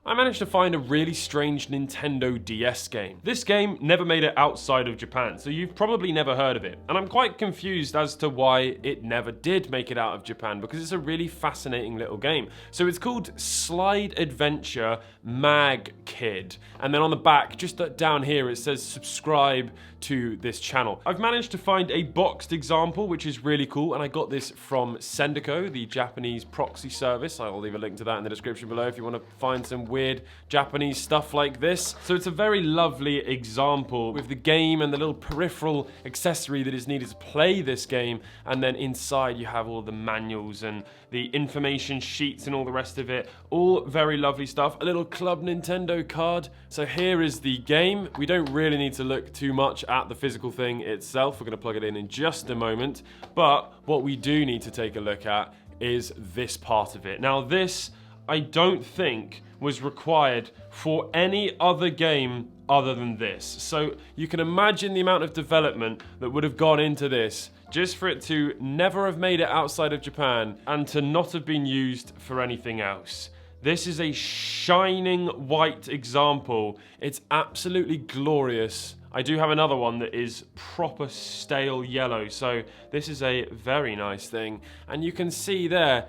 I managed to find a really strange Nintendo DS game. This game never made it outside of Japan, so you've probably never heard of it. And I'm quite confused as to why it never did make it out of Japan, because it's a really fascinating little game. So it's called Slide Adventure MagKid. And then on the back, just down here, it says subscribe to this channel. I've managed to find a boxed example, which is really cool, and I got this from Sendico, the Japanese proxy service. I'll leave a link to that in the description below if you want to find some weird Japanese stuff like this. So it's a very lovely example with the game and the little peripheral accessory that is needed to play this game, and then inside you have all the manuals and the information sheets and all the rest of it. All very lovely stuff. A little Club Nintendo card. So here is the game. We don't really need to look too much at the physical thing itself. We're going to plug it in just a moment. But what we do need to take a look at is this part of it. Now this, I don't think, was required for any other game other than this. So you can imagine the amount of development that would have gone into this just for it to never have made it outside of Japan and to not have been used for anything else. This is a shining white example. It's absolutely glorious. I do have another one that is proper stale yellow, so this is a very nice thing. And you can see there,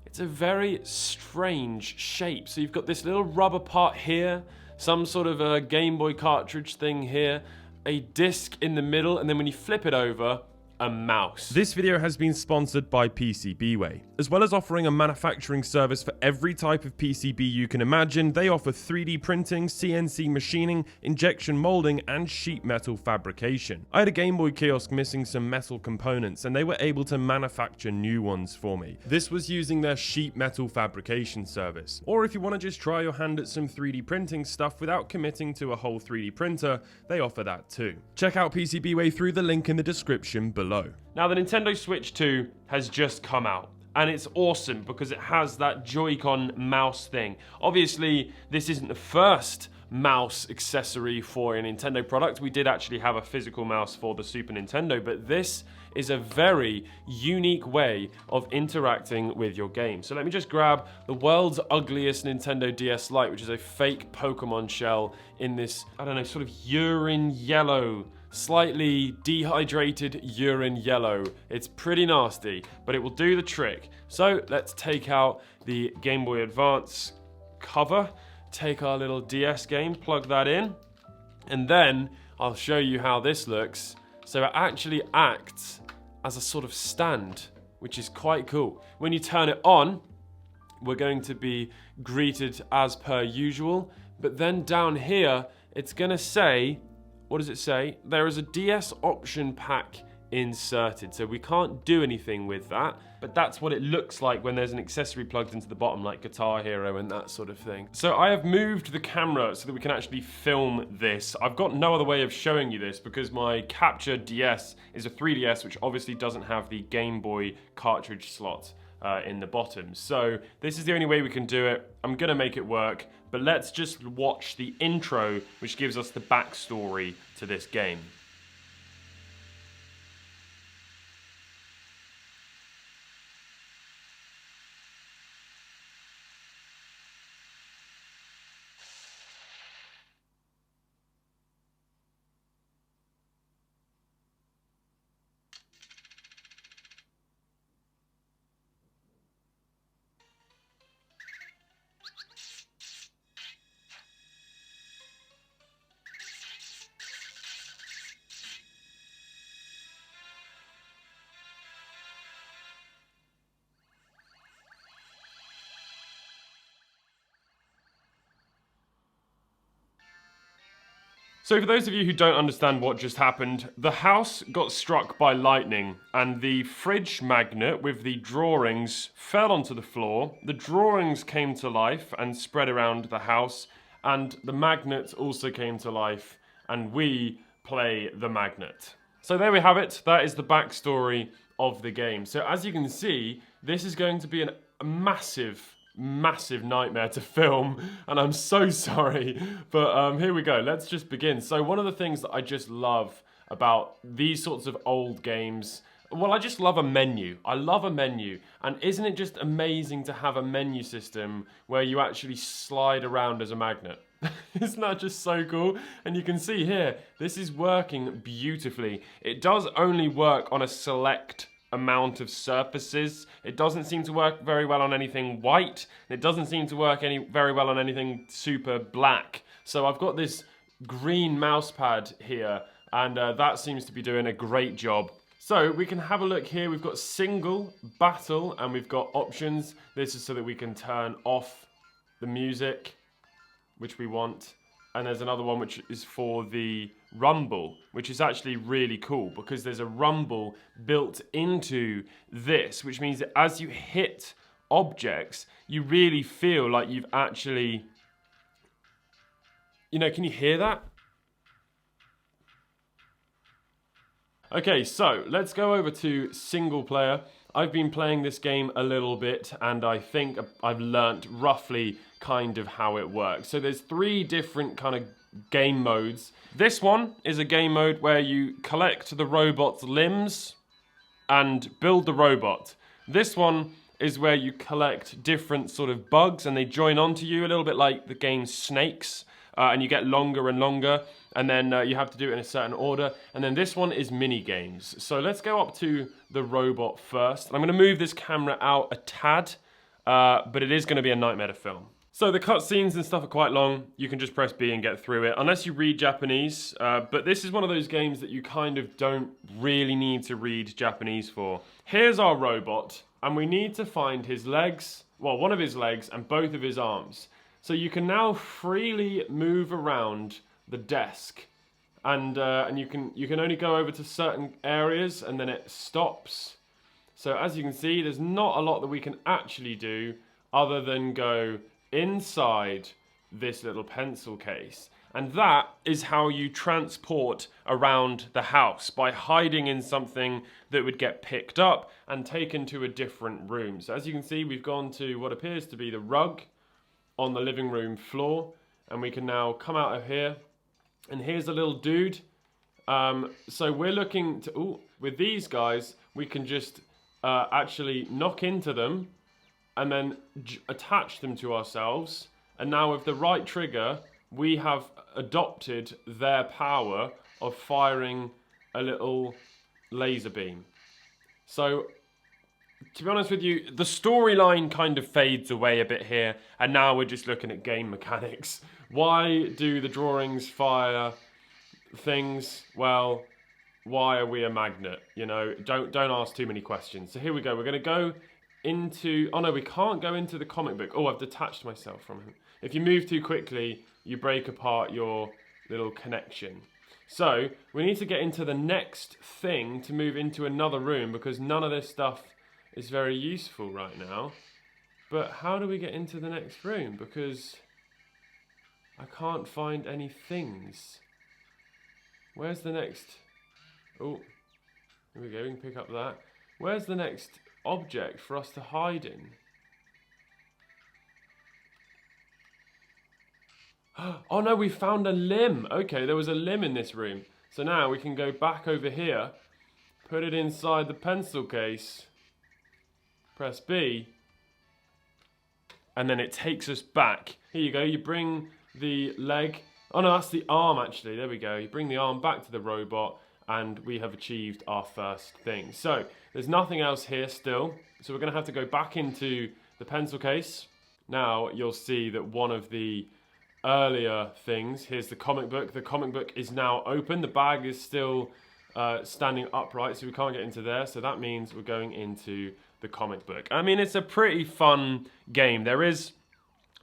it's a very strange shape. So you've got this little rubber part here, some sort of a Game Boy cartridge thing here, a disc in the middle, and then when you flip it over, a mouse. This video has been sponsored by PCBWay. As well as offering a manufacturing service for every type of PCB you can imagine, they offer 3D printing, CNC machining, injection molding, and sheet metal fabrication. I had a Game Boy kiosk missing some metal components, and they were able to manufacture new ones for me. This was using their sheet metal fabrication service. Or if you want to just try your hand at some 3D printing stuff without committing to a whole 3D printer, they offer that too. Check out PCBWay through the link in the description below. Now the Nintendo Switch 2 has just come out, and it's awesome because it has that Joy-Con mouse thing. Obviously, this isn't the first mouse accessory for a Nintendo product. We did actually have a physical mouse for the Super Nintendo, but this is a very unique way of interacting with your game. So let me just grab the world's ugliest Nintendo DS Lite, which is a fake Pokemon shell in this, I don't know, sort of urine yellow, slightly dehydrated urine yellow. It's pretty nasty, but it will do the trick. So let's take out the Game Boy Advance cover, take our little DS game, plug that in, and then I'll show you how this looks. So it actually acts as a sort of stand, which is quite cool. When you turn it on, we're going to be greeted as per usual, but then down here, it's gonna say, what does it say? There is a DS option pack inserted, so we can't do anything with that, but that's what it looks like when there's an accessory plugged into the bottom, like Guitar Hero and that sort of thing. So I have moved the camera so that we can actually film this. I've got no other way of showing you this because my Capture DS is a 3DS, which obviously doesn't have the Game Boy cartridge slot in the bottom. So this is the only way we can do it. I'm gonna make it work, but let's just watch the intro, which gives us the backstory to this game. So for those of you who don't understand what just happened, the house got struck by lightning and the fridge magnet with the drawings fell onto the floor. The drawings came to life and spread around the house, and the magnet also came to life, and we play the magnet. So there we have it. That is the backstory of the game. So as you can see, this is going to be a massive nightmare to film, and I'm so sorry, but here we go. Let's just begin. So one of the things that I just love about these sorts of old games, Well, I just love a menu. I love a menu. And isn't it just amazing to have a menu system where you actually slide around as a magnet? Isn't that just so cool? And you can see here, this is working beautifully. It does only work on a select amount of surfaces. It doesn't seem to work very well on anything white. It doesn't seem to work very well on anything super black. So I've got this green mouse pad here, and that seems to be doing a great job. So we can have a look here. We've got single, battle, and we've got options. This is so that we can turn off the music, which we want. And there's another one which is for the rumble, which is actually really cool because there's a rumble built into this, which means that as you hit objects, you really feel like you've actually, you know, can you hear that? Okay, so let's go over to single player. I've been playing this game a little bit and I think I've learnt roughly kind of how it works. So there's 3 different kind of game modes. This one is a game mode where you collect the robot's limbs and build the robot. This one is where you collect different sort of bugs and they join onto you, a little bit like the game Snakes. And you get longer and longer, and then you have to do it in a certain order. And then this one is mini games. So let's go up to the robot first. I'm going to move this camera out a tad, but it is going to be a nightmare to film. So the cutscenes and stuff are quite long. You can just press B and get through it, unless you read Japanese. But this is one of those games that you kind of don't really need to read Japanese for. Here's our robot, and we need to find his legs, well, one of his legs and both of his arms. So you can now freely move around the desk, and you can only go over to certain areas, and then it stops. So as you can see, there's not a lot that we can actually do other than go inside this little pencil case, and that is how you transport around the house, by hiding in something that would get picked up and taken to a different room. So as you can see, we've gone to what appears to be the rug on the living room floor, and we can now come out of here, and here's a little dude. So we're looking to, with these guys, we can just actually knock into them and then attach them to ourselves, and now with the right trigger we have adopted their power of firing a little laser beam. So to be honest with you, the storyline kind of fades away a bit here, and now we're just looking at game mechanics. Why do the drawings fire things? Well, why are we a magnet? You know, don't ask too many questions. So here we go. We're going to go into... Oh no, we can't go into the comic book. Oh, I've detached myself from him. If you move too quickly, you break apart your little connection. So we need to get into the next thing to move into another room, because none of this stuff is very useful right now. But how do we get into the next room? Because I can't find any things. Where's the next... Oh, here we go, we can pick up that. Where's the next object for us to hide in? Oh no, we found a limb. Okay, there was a limb in this room. So now we can go back over here, put it inside the pencil case, press B, and then it takes us back. Here you go, you bring the leg, oh no, that's the arm actually, there we go. You bring the arm back to the robot, and we have achieved our first thing. So, there's nothing else here still, so we're going to have to go back into the pencil case. Now, you'll see that one of the earlier things, here's the comic book is now open, the bag is still standing upright, so we can't get into there, so that means we're going into the comic book. I mean, it's a pretty fun game. There is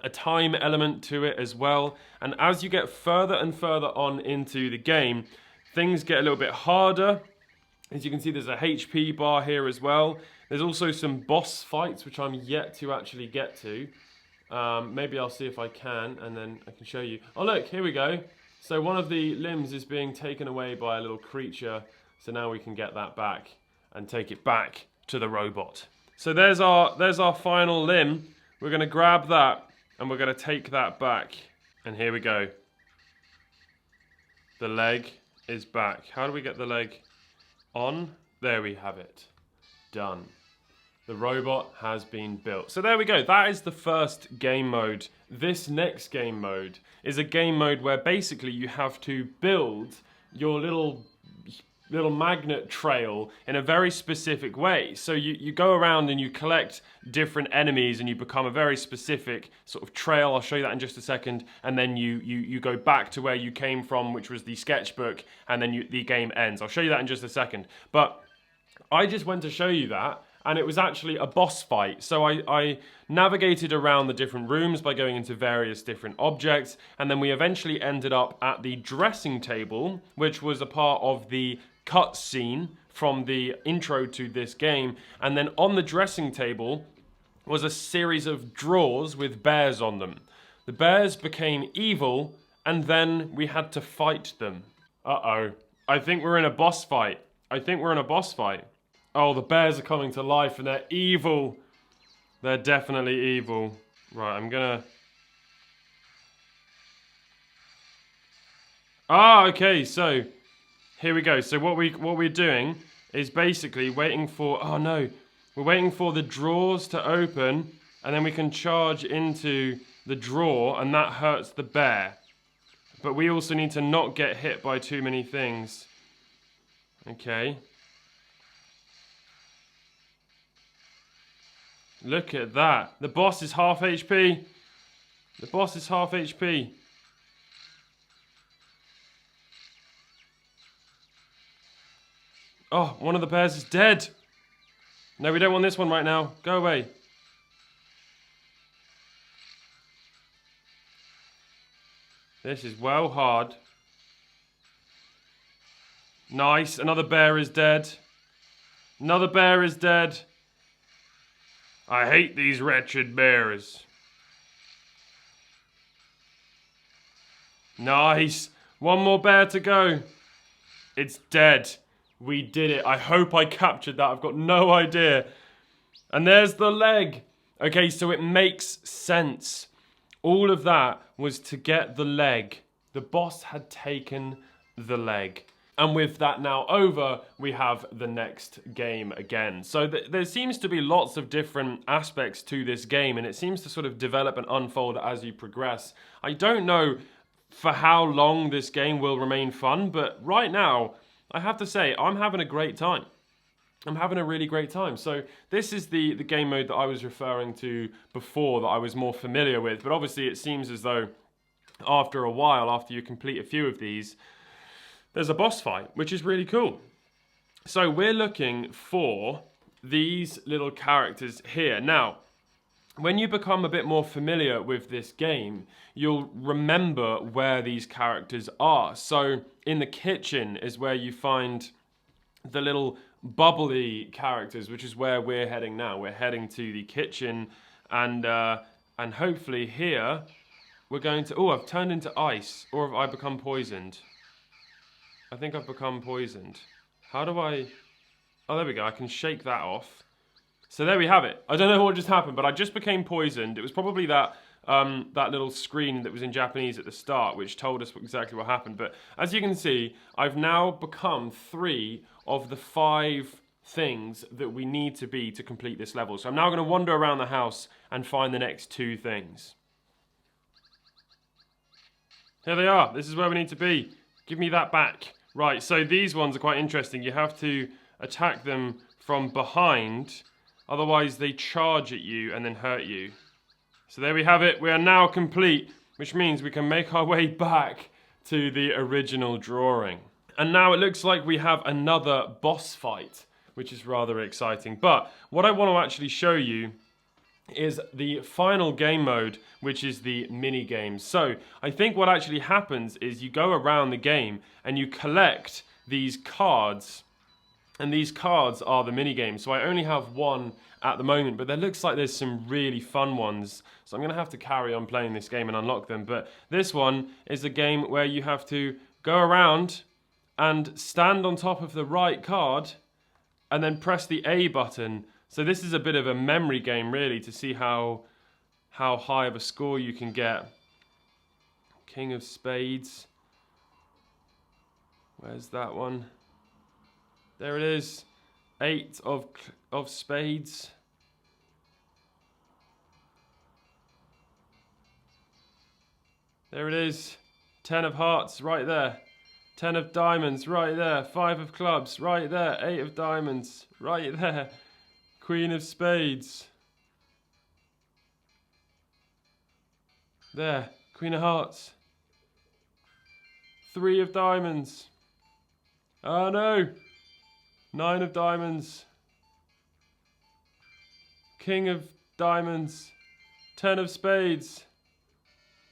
a time element to it as well, and as you get further and further on into the game, things get a little bit harder. As you can see, there's a HP bar here as well. There's also some boss fights, which I'm yet to actually get to. Maybe I'll see if I can, and then I can show you. Oh look, here we go. So one of the limbs is being taken away by a little creature, so now we can get that back and take it back to the robot. So there's our final limb. We're going to grab that, and we're going to take that back. And here we go. The leg is back. How do we get the leg on? There we have it. Done. The robot has been built. So there we go. That is the first game mode. This next game mode is a game mode where basically you have to build your little magnet trail in a very specific way. So you go around and you collect different enemies and you become a very specific sort of trail. I'll show you that in just a second. And then you go back to where you came from, which was the sketchbook, and then the game ends. I'll show you that in just a second. But I just went to show you that, and it was actually a boss fight. So I navigated around the different rooms by going into various different objects, and then we eventually ended up at the dressing table, which was a part of the cutscene from the intro to this game. And then on the dressing table was a series of drawers with bears on them. The bears became evil, and then we had to fight them. Uh-oh. I think we're in a boss fight. Oh, the bears are coming to life and they're evil. They're definitely evil. Right, I'm gonna... Ah, okay, so here we go. So what we're doing is basically waiting for... Oh no, we're waiting for the drawers to open, and then we can charge into the drawer, and that hurts the bear. But we also need to not get hit by too many things. Okay. Look at that. The boss is half HP. The boss is half HP. Oh, one of the bears is dead. No, we don't want this one right now. Go away. This is well hard. Nice. Another bear is dead. Another bear is dead. I hate these wretched bears. Nice. One more bear to go. It's dead. We did it. I hope I captured that. I've got no idea. And there's the leg. Okay, so it makes sense. All of that was to get the leg. The boss had taken the leg. And with that now over, we have the next game again. So there seems to be lots of different aspects to this game, and it seems to sort of develop and unfold as you progress. I don't know for how long this game will remain fun, but right now, I have to say, I'm having a great time. I'm having a really great time. So this is the game mode that I was referring to before that I was more familiar with, but obviously it seems as though after a while, after you complete a few of these, there's a boss fight, which is really cool. So we're looking for these little characters here. Now, when you become a bit more familiar with this game, you'll remember where these characters are. So in the kitchen is where you find the little bubbly characters, which is where we're heading now. We're heading to the kitchen, and hopefully here we're going to... Oh, I've turned into ice, or have I become poisoned? I think I've become poisoned. How do I... Oh, there we go. I can shake that off. So there we have it. I don't know what just happened, but I just became poisoned. It was probably that little screen that was in Japanese at the start, which told us exactly what happened. But as you can see, I've now become 3 of the 5 things that we need to be to complete this level. So I'm now going to wander around the house and find the next 2 things. Here they are. This is where we need to be. Give me that back. Right, so these ones are quite interesting. You have to attack them from behind, otherwise they charge at you and then hurt you. So there we have it. We are now complete, which means we can make our way back to the original drawing. And now it looks like we have another boss fight, which is rather exciting. But what I want to actually show you is the final game mode, which is the mini games. So I think what actually happens is you go around the game and you collect these cards, and these cards are the mini games. So I only have one at the moment, but there looks like there's some really fun ones. So I'm going to have to carry on playing this game and unlock them. But this one is a game where you have to go around and stand on top of the right card and then press the A button. So this is a bit of a memory game, really, to see how high of a score you can get. King of Spades. Where's that one? There it is. 8 of spades. There it is. 10 of hearts right there. 10 of diamonds right there. 5 of clubs right there. 8 of diamonds right there. Queen of spades. There. Queen of hearts. 3 of diamonds. Oh no. 9 of diamonds. King of diamonds. 10 of spades.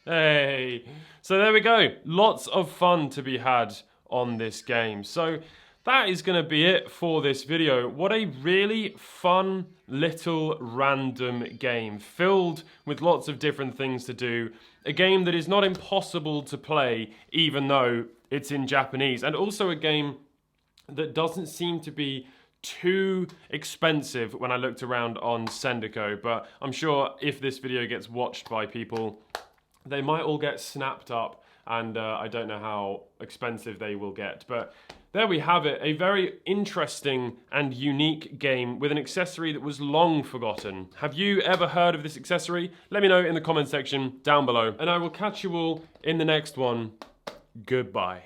Hey. So there we go. Lots of fun to be had on this game. So that is going to be it for this video. What a really fun little random game filled with lots of different things to do. A game that is not impossible to play even though it's in Japanese. And also a game that doesn't seem to be too expensive when I looked around on Sendico. But I'm sure if this video gets watched by people, they might all get snapped up, and I don't know how expensive they will get. But there we have it, a very interesting and unique game with an accessory that was long forgotten. Have you ever heard of this accessory? Let me know in the comment section down below, and I will catch you all in the next one. Goodbye.